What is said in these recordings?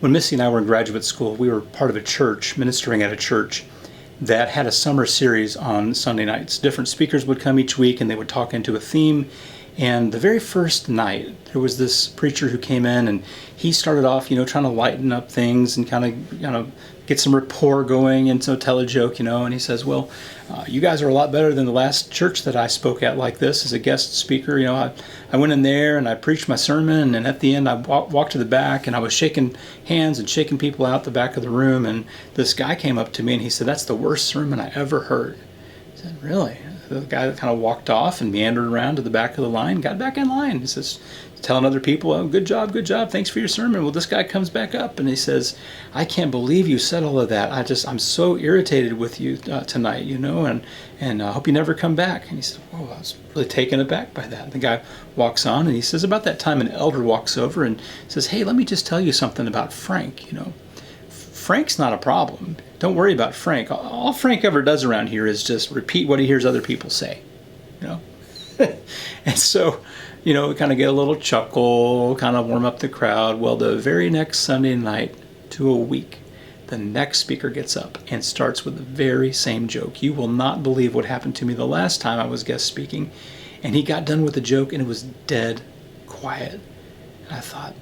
When Missy and I were in graduate school, we were part of a church, ministering at a church that had a summer series on Sunday nights. Different speakers would come each week and they would talk into a theme. And the very first night, there was this preacher who came in and he started off, trying to lighten up things and kind of, get some rapport going and so tell a joke, and he says, well, you guys are a lot better than the last church that I spoke at like this as a guest speaker. I went in there and I preached my sermon, and at the end I walked to the back and I was shaking hands and shaking people out the back of the room, and this guy came up to me and he said, that's the worst sermon I ever heard. I said, really? The guy kind of walked off and meandered around to the back of the line, got back in line. He says, telling other people, oh, good job, thanks for your sermon. Well, this guy comes back up and he says, I can't believe you said all of that. I'm so irritated with you tonight, and I hope you never come back. And he said, whoa, I was really taken aback by that. And the guy walks on and he says, about that time an elder walks over and says, hey, let me just tell you something about Frank, Frank's not a problem. Don't worry about Frank. All Frank ever does around here is just repeat what he hears other people say, And so, we kind of get a little chuckle, kind of warm up the crowd. Well, the very next Sunday night to a week, the next speaker gets up and starts with the very same joke. You will not believe what happened to me the last time I was guest speaking. And he got done with the joke and it was dead quiet. And I thought,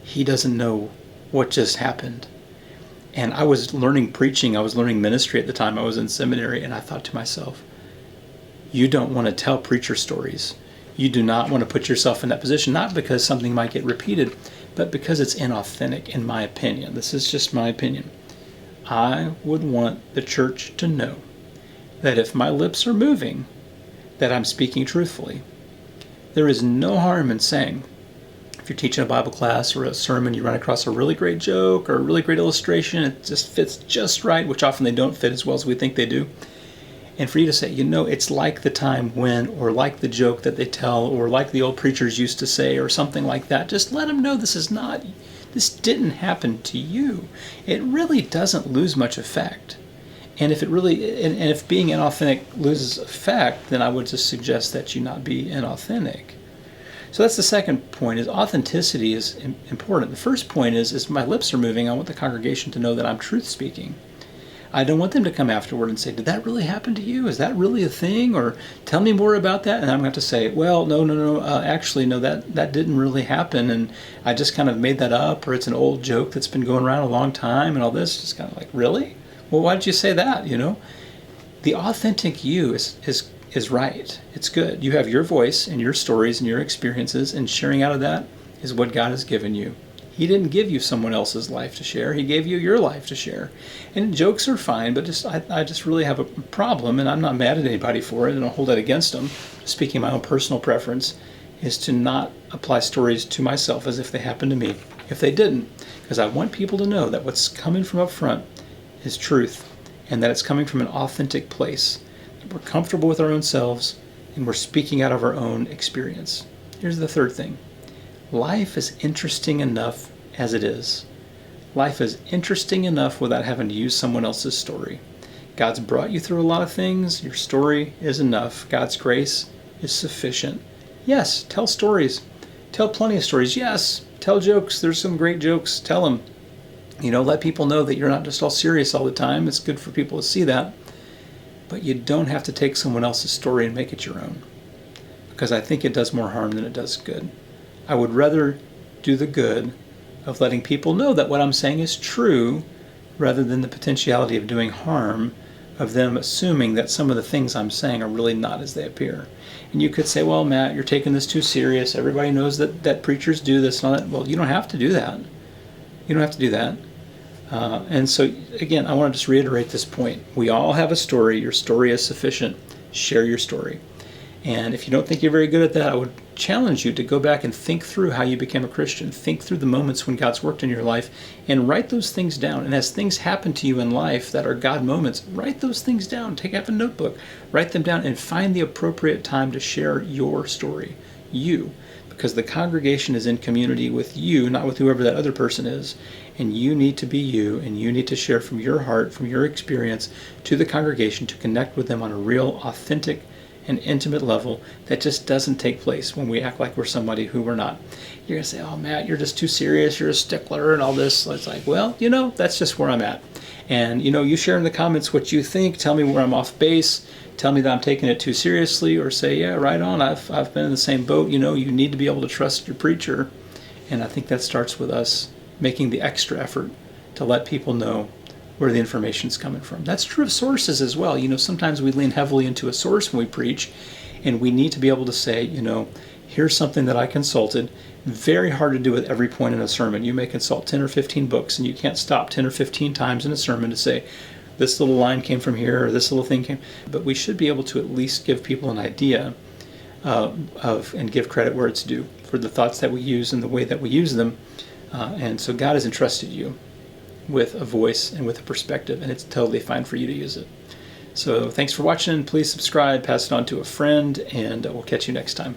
he doesn't know what just happened. And I was learning preaching, I was learning ministry at the time. I was in seminary, and I thought to myself, you don't want to tell preacher stories. You do not want to put yourself in that position, not because something might get repeated, but because it's inauthentic, in my opinion. This is just my opinion. I would want the church to know that if my lips are moving, that I'm speaking truthfully. There is no harm in saying, if you're teaching a Bible class or a sermon, you run across a really great joke or a really great illustration, it just fits just right, which often they don't fit as well as we think they do. And for you to say, it's like the time when, or like the joke that they tell, or like the old preachers used to say, or something like that, just let them know this didn't happen to you. It really doesn't lose much effect. And if if being inauthentic loses effect, then I would just suggest that you not be inauthentic. So that's the second point, is authenticity is important. The first point is my lips are moving, I want the congregation to know that I'm truth speaking. I don't want them to come afterward and say, did that really happen to you? Is that really a thing? Or tell me more about that. And I'm going to have to say, well, no, actually, no, that didn't really happen. And I just kind of made that up, or it's an old joke that's been going around a long time and all this. Just kind of like, really? Well, why did you say that, The authentic you is right. It's good. You have your voice and your stories and your experiences, and sharing out of that is what God has given you. He didn't give you someone else's life to share. He gave you your life to share. And jokes are fine, but I just really have a problem, and I'm not mad at anybody for it. I don't hold that against them. Speaking my own personal preference is to not apply stories to myself as if they happened to me, if they didn't, because I want people to know that what's coming from up front is truth, and that it's coming from an authentic place. We're comfortable with our own selves, and we're speaking out of our own experience. Here's the third thing. Life is interesting enough as it is. Life is interesting enough without having to use someone else's story. God's brought you through a lot of things. Your story is enough. God's grace is sufficient. Yes, tell stories. Tell plenty of stories. Yes, tell jokes. There's some great jokes. Tell them. Let people know that you're not just all serious all the time. It's good for people to see that. But you don't have to take someone else's story and make it your own, because I think it does more harm than it does good. I would rather do the good of letting people know that what I'm saying is true, rather than the potentiality of doing harm, of them assuming that some of the things I'm saying are really not as they appear. And you could say, well, Matt, you're taking this too serious. Everybody knows that preachers do this and all that. Well, you don't have to do that. You don't have to do that. And so, again, I want to just reiterate this point. We all have a story. Your story is sufficient. Share your story. And if you don't think you're very good at that, I would challenge you to go back and think through how you became a Christian. Think through the moments when God's worked in your life and write those things down. And as things happen to you in life that are God moments, write those things down. Take out a notebook, write them down, and find the appropriate time to share your story. You. Because the congregation is in community with you, not with whoever that other person is. And you need to be you, and you need to share from your heart, from your experience, to the congregation to connect with them on a real, authentic, an intimate level that just doesn't take place when we act like we're somebody who we're not. You're going to say, oh, Matt, you're just too serious, you're a stickler and all this. So it's like, well, that's just where I'm at. And, you share in the comments what you think. Tell me where I'm off base. Tell me that I'm taking it too seriously, or say, yeah, right on. I've been in the same boat. You need to be able to trust your preacher. And I think that starts with us making the extra effort to let people know where the information's coming from. That's true of sources as well. Sometimes we lean heavily into a source when we preach, and we need to be able to say, here's something that I consulted. Very hard to do with every point in a sermon. You may consult 10 or 15 books, and you can't stop 10 or 15 times in a sermon to say, this little line came from here, or this little thing came. But we should be able to at least give people an idea and give credit where it's due for the thoughts that we use and the way that we use them. And so God has entrusted you with a voice and with a perspective, and it's totally fine for you to use it. So thanks for watching. Please subscribe, pass it on to a friend, and we'll catch you next time.